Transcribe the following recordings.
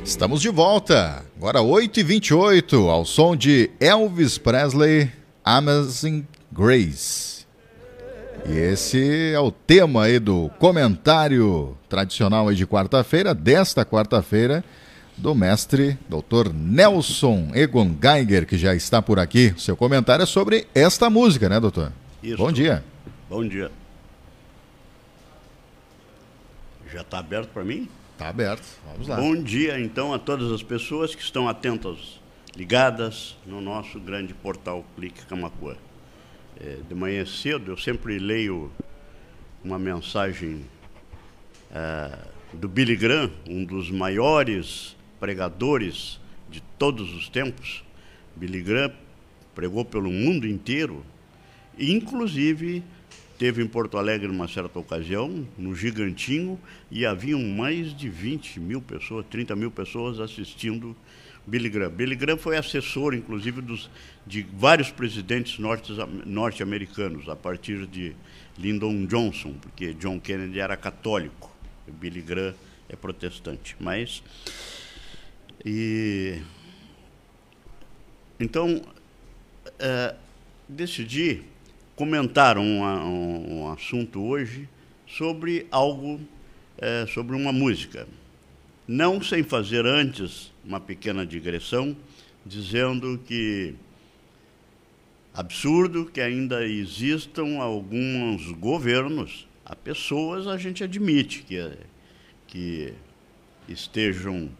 Estamos de volta, agora 8h28, ao som de Elvis Presley, Amazing Grace. E esse é o tema aí do comentário tradicional aí de quarta-feira, desta quarta-feira, do mestre Dr. Nelson Egon Geiger, que já está por aqui. Seu comentário é sobre esta música, né, doutor? Isso. Bom dia. Bom dia. Já está aberto para mim? Está aberto, vamos lá. Bom dia, então, a todas as pessoas que estão atentas, ligadas no nosso grande portal Clique Camaquã. De manhã cedo, eu sempre leio uma mensagem do Billy Graham, um dos maiores pregadores de todos os tempos. Billy Graham pregou pelo mundo inteiro, e inclusive teve em Porto Alegre numa certa ocasião, no Gigantinho, e haviam mais de 20 mil pessoas, 30 mil pessoas assistindo Billy Graham. Billy Graham foi assessor, inclusive, de vários presidentes norte-americanos, a partir de Lyndon Johnson, porque John Kennedy era católico, e Billy Graham é protestante. Então, decidi comentar um assunto hoje sobre algo, sobre uma música. Não sem fazer antes uma pequena digressão, dizendo que absurdo que ainda existam alguns governos, há pessoas, a gente admite que estejam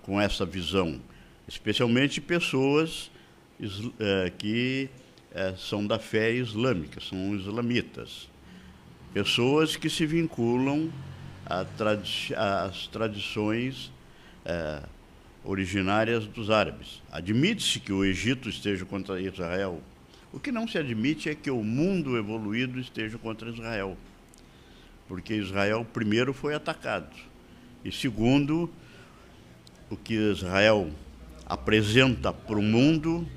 com essa visão, especialmente pessoas que são da fé islâmica, são islamitas. Pessoas que se vinculam às tradições originárias dos árabes. Admite-se que o Egito esteja contra Israel. O que não se admite é que o mundo evoluído esteja contra Israel. Porque Israel, primeiro, foi atacado. E, segundo, o que Israel apresenta para o mundo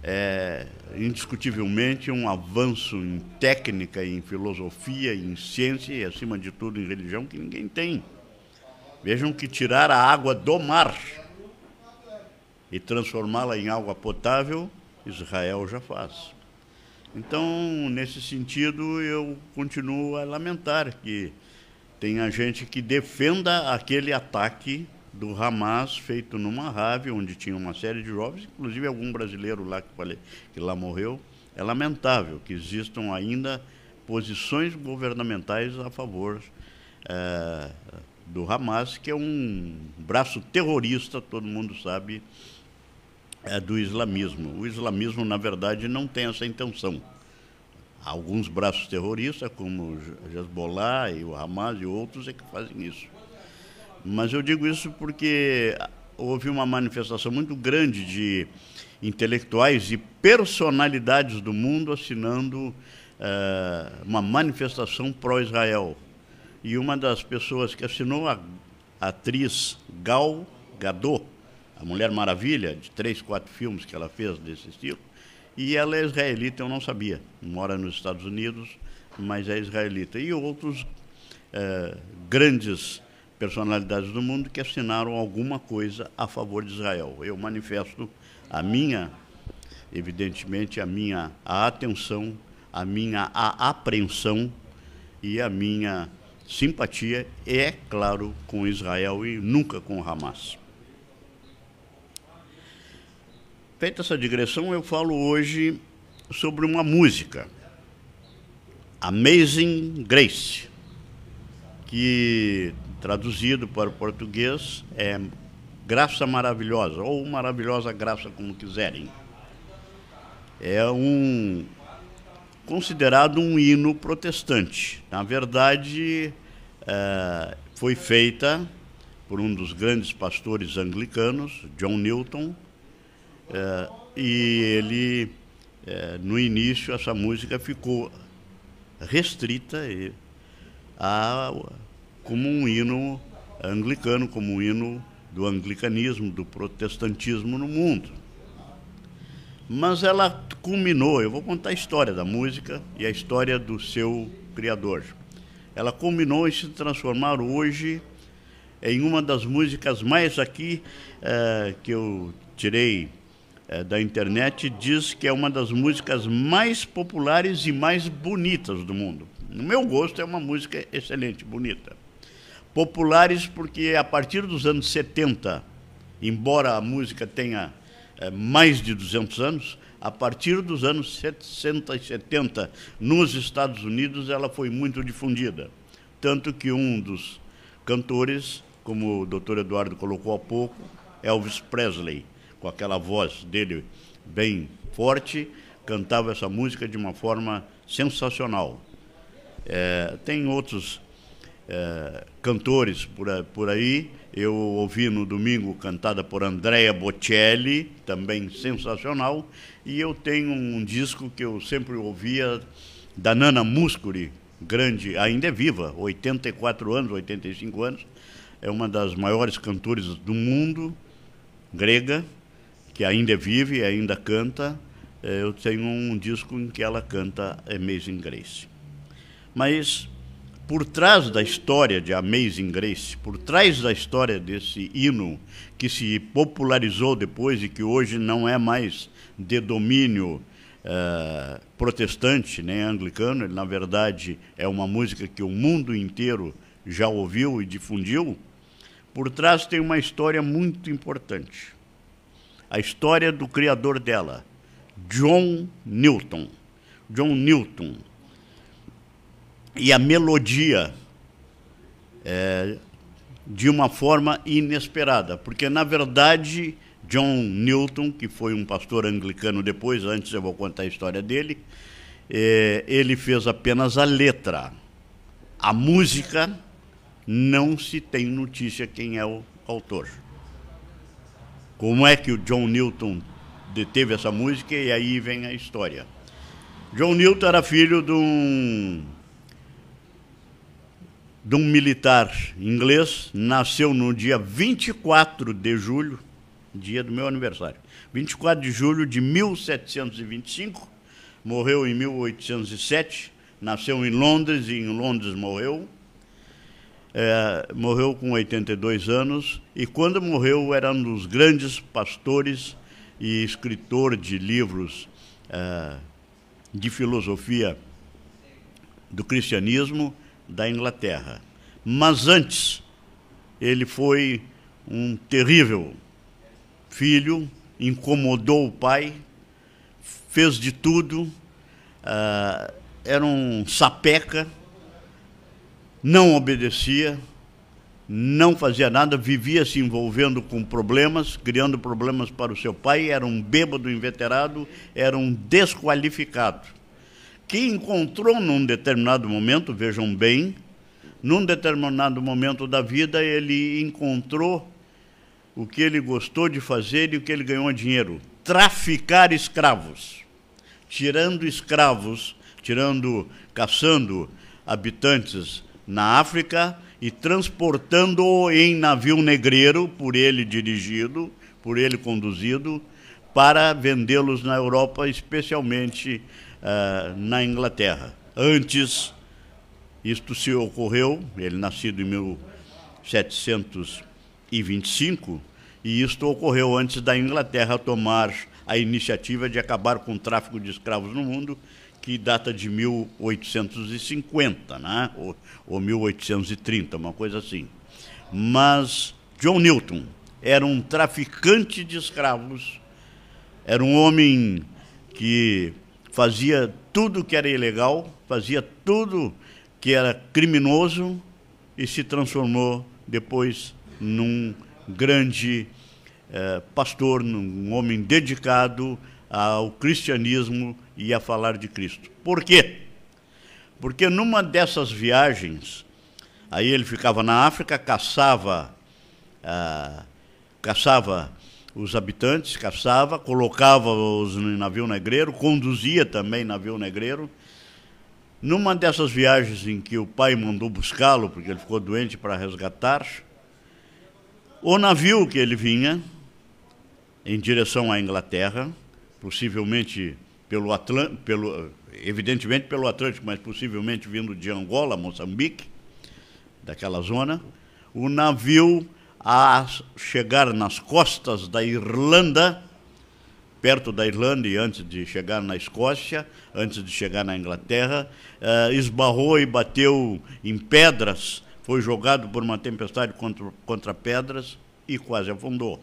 é indiscutivelmente um avanço em técnica, em filosofia, em ciência e, acima de tudo, em religião que ninguém tem. Vejam que tirar a água do mar e transformá-la em água potável, Israel já faz. Então, nesse sentido, eu continuo a lamentar que tenha gente que defenda aquele ataque do Hamas, feito numa rave, onde tinha uma série de jovens, inclusive algum brasileiro lá que lá morreu. É lamentável que existam ainda posições governamentais a favor do Hamas, que é um braço terrorista, todo mundo sabe, do islamismo. O islamismo, na verdade, não tem essa intenção. Há alguns braços terroristas, como o Hezbollah e o Hamas e outros, é que fazem isso. Mas eu digo isso porque houve uma manifestação muito grande de intelectuais e personalidades do mundo assinando uma manifestação pró-Israel. E uma das pessoas que assinou, a atriz Gal Gadot, a Mulher Maravilha, de 3, 4 filmes que ela fez desse estilo, e ela é israelita, eu não sabia. Mora nos Estados Unidos, mas é israelita. E outros grandes personalidades do mundo que assinaram alguma coisa a favor de Israel. Eu manifesto evidentemente, a atenção, a apreensão e a minha simpatia, é claro, com Israel e nunca com o Hamas. Feita essa digressão, eu falo hoje sobre uma música, Amazing Grace, que, traduzido para o português, é Graça Maravilhosa, ou Maravilhosa Graça, como quiserem. É considerado um hino protestante. Na verdade, foi feita por um dos grandes pastores anglicanos, John Newton, e ele, no início, essa música ficou restrita como um hino anglicano, como um hino do anglicanismo, do protestantismo no mundo. Mas ela culminou, eu vou contar a história da música e a história do seu criador. Ela culminou em se transformar hoje em uma das músicas mais aqui que eu tirei da internet, diz que é uma das músicas mais populares e mais bonitas do mundo. No meu gosto, é uma música excelente, bonita. Populares porque a partir dos anos 70, embora a música tenha mais de 200 anos, a partir dos anos 60 e 70, nos Estados Unidos, ela foi muito difundida. Tanto que um dos cantores, como o Dr. Eduardo colocou há pouco, Elvis Presley, com aquela voz dele bem forte, cantava essa música de uma forma sensacional. Tem outros cantores por aí. Eu ouvi no domingo cantada por Andrea Bocelli, também sensacional. E eu tenho um disco que eu sempre ouvia, da Nana Muscuri, grande, ainda é viva, 84 anos, 85 anos. É uma das maiores cantoras do mundo, grega, que ainda vive, ainda canta. Eu tenho um disco em que ela canta Amazing Grace. Mas, por trás da história de Amazing Grace, por trás da história desse hino que se popularizou depois e que hoje não é mais de domínio protestante nem anglicano, ele, na verdade, é uma música que o mundo inteiro já ouviu e difundiu, por trás tem uma história muito importante. A história do criador dela, John Newton. John Newton. E a melodia de uma forma inesperada, porque, na verdade, John Newton, que foi um pastor anglicano depois, antes eu vou contar a história dele, ele fez apenas a letra. A música não se tem notícia quem é o autor. Como é que o John Newton deteve essa música? E aí vem a história. John Newton era filho de um militar inglês, nasceu no dia 24 de julho, dia do meu aniversário, 24 de julho de 1725, morreu em 1807, nasceu em Londres e em Londres morreu. Morreu com 82 anos e, quando morreu, era um dos grandes pastores e escritor de livros de filosofia do cristianismo da Inglaterra. Mas antes, ele foi um terrível filho, incomodou o pai, fez de tudo, era um sapeca, não obedecia, não fazia nada, vivia se envolvendo com problemas, criando problemas para o seu pai, era um bêbado inveterado, era um desqualificado, que encontrou num determinado momento, vejam bem, num determinado momento da vida, ele encontrou o que ele gostou de fazer e o que ele ganhou dinheiro: traficar escravos, caçando habitantes na África e transportando em navio negreiro, por ele dirigido, por ele conduzido, para vendê-los na Europa, especialmente na Inglaterra. Antes, isto se ocorreu, ele nascido em 1725, e isto ocorreu antes da Inglaterra tomar a iniciativa de acabar com o tráfico de escravos no mundo, que data de 1850, né? ou 1830, uma coisa assim. Mas John Newton era um traficante de escravos, era um homem que fazia tudo que era ilegal, fazia tudo que era criminoso e se transformou depois num grande pastor, num homem dedicado ao cristianismo e a falar de Cristo. Por quê? Porque numa dessas viagens, aí ele ficava na África, caçava os habitantes, colocava-os no navio negreiro, conduzia também navio negreiro. Numa dessas viagens em que o pai mandou buscá-lo, porque ele ficou doente, para resgatar, o navio que ele vinha em direção à Inglaterra, possivelmente evidentemente pelo Atlântico, mas possivelmente vindo de Angola, Moçambique, daquela zona, o navio, a chegar nas costas da Irlanda, perto da Irlanda e antes de chegar na Escócia, antes de chegar na Inglaterra, esbarrou e bateu em pedras, foi jogado por uma tempestade contra pedras e quase afundou.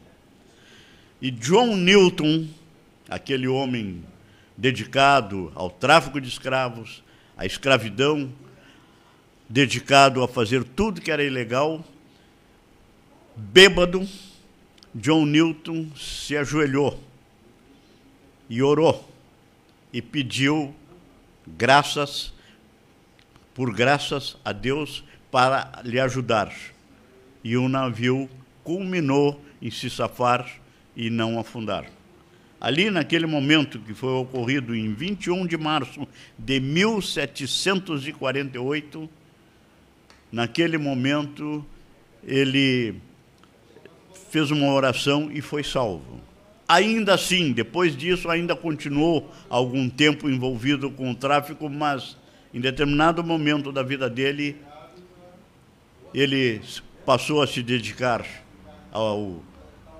E John Newton, aquele homem dedicado ao tráfico de escravos, à escravidão, dedicado a fazer tudo que era ilegal, bêbado, John Newton se ajoelhou e orou e pediu graças a Deus para lhe ajudar. E o navio culminou em se safar e não afundar. Ali, naquele momento que foi ocorrido em 21 de março de 1748, naquele momento ele fez uma oração e foi salvo. Ainda assim, depois disso, ainda continuou algum tempo envolvido com o tráfico, mas em determinado momento da vida dele, ele passou a se dedicar ao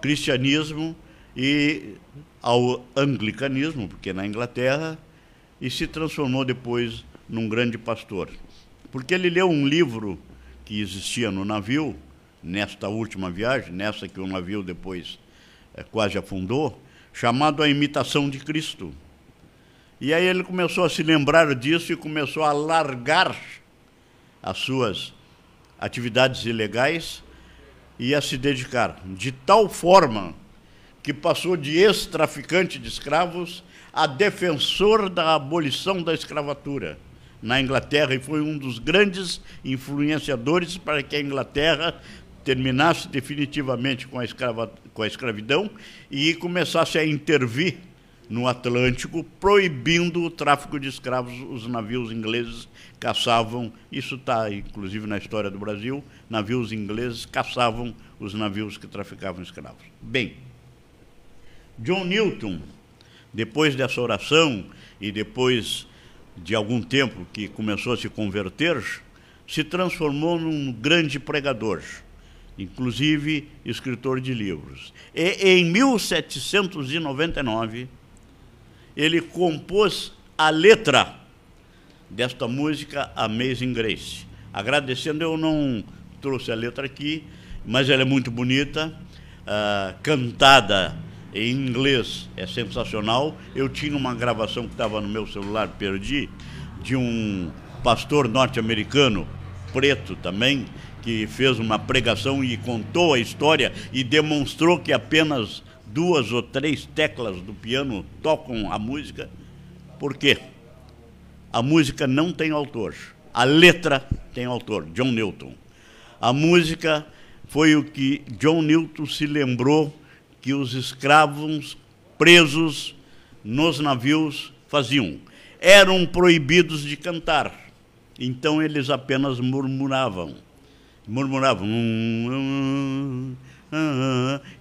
cristianismo e ao anglicanismo, porque na Inglaterra, e se transformou depois num grande pastor. Porque ele leu um livro que existia no navio, nesta última viagem, nessa que o navio depois quase afundou, chamado A Imitação de Cristo. E aí ele começou a se lembrar disso e começou a largar as suas atividades ilegais e a se dedicar, de tal forma que passou de ex-traficante de escravos a defensor da abolição da escravatura na Inglaterra, e foi um dos grandes influenciadores para que a Inglaterra terminasse definitivamente com a escravidão e começasse a intervir no Atlântico, proibindo o tráfico de escravos. Os navios ingleses caçavam, isso está inclusive na história do Brasil, navios ingleses caçavam os navios que traficavam escravos. Bem, John Newton, depois dessa oração e depois de algum tempo que começou a se converter, se transformou num grande pregador, inclusive escritor de livros. E em 1799, ele compôs a letra desta música Amazing Grace. Agradecendo, eu não trouxe a letra aqui, mas ela é muito bonita, cantada em inglês é sensacional. Eu tinha uma gravação que estava no meu celular, perdi, de um pastor norte-americano, preto também, que fez uma pregação e contou a história e demonstrou que apenas 2 ou 3 teclas do piano tocam a música. Por quê? A música não tem autor, a letra tem autor, John Newton. A música foi o que John Newton se lembrou que os escravos presos nos navios faziam. Eram proibidos de cantar, então eles apenas murmuravam.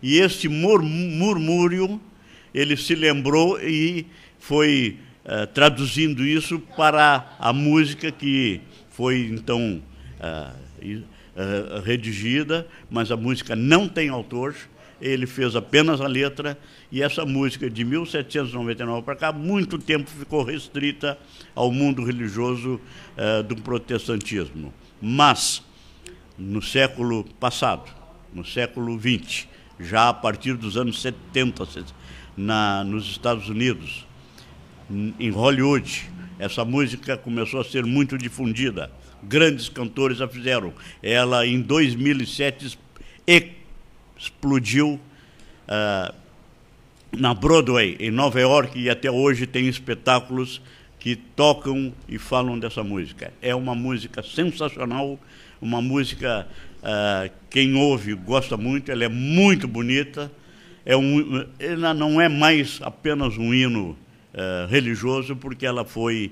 E este murmúrio, ele se lembrou e foi traduzindo isso para a música que foi, então, redigida, mas a música não tem autor, ele fez apenas a letra, e essa música de 1799 para cá, muito tempo ficou restrita ao mundo religioso do protestantismo. Mas, no século passado, no século XX, já a partir dos anos 70, nos Estados Unidos, em Hollywood, essa música começou a ser muito difundida. Grandes cantores a fizeram. Ela, em 2007, explodiu na Broadway, em Nova York, e até hoje tem espetáculos que tocam e falam dessa música. É uma música sensacional, uma música, quem ouve gosta muito, ela é muito bonita, ela não é mais apenas um hino religioso, porque ela foi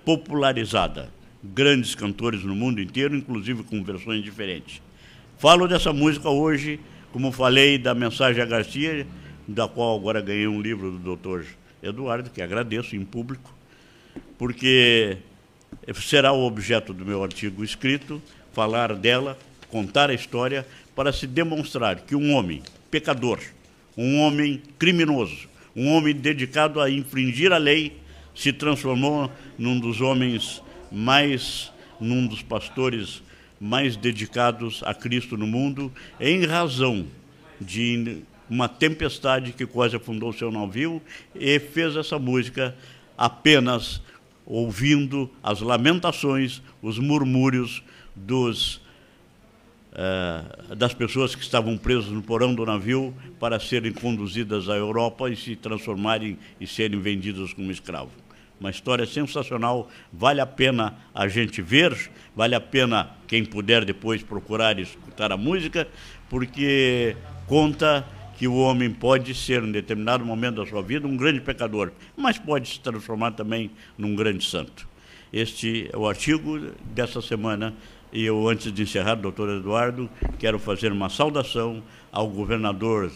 popularizada. Grandes cantores no mundo inteiro, inclusive com versões diferentes. Falo dessa música hoje, como falei da Mensagem a Garcia, da qual agora ganhei um livro do Dr. Eduardo, que agradeço em público, porque será o objeto do meu artigo escrito, falar dela contar a história para se demonstrar que um homem pecador, um homem criminoso, um homem dedicado a infringir a lei, se transformou num dos pastores mais dedicados a Cristo no mundo, em razão de uma tempestade que quase afundou seu navio, e fez essa música apenas ouvindo as lamentações, os murmúrios das pessoas que estavam presas no porão do navio para serem conduzidas à Europa e se transformarem e serem vendidas como escravos. Uma história sensacional, vale a pena a gente ver, vale a pena quem puder depois procurar e escutar a música, porque conta que o homem pode ser, em determinado momento da sua vida, um grande pecador, mas pode se transformar também num grande santo. Este é o artigo dessa semana. E eu, antes de encerrar, doutor Eduardo, quero fazer uma saudação ao governador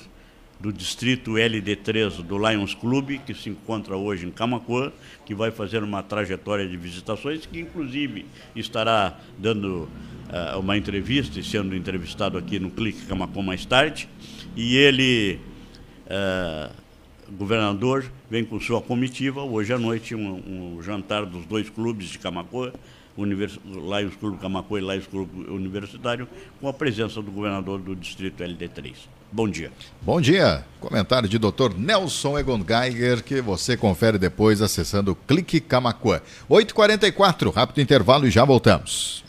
do distrito LD3 do Lions Club, que se encontra hoje em Camaquã, que vai fazer uma trajetória de visitações, que inclusive estará dando uma entrevista e sendo entrevistado aqui no Clique Camaquã mais tarde. E ele, governador, vem com sua comitiva, hoje à noite, um jantar dos dois clubes de Camaquã, Lions Clube Camaquã e Lions Clube Universitário, com a presença do governador do distrito LD3. Bom dia. Bom dia. Comentário de Dr. Nelson Egon Geiger, que você confere depois acessando o Clique Camaquã. 8h44, rápido intervalo e já voltamos.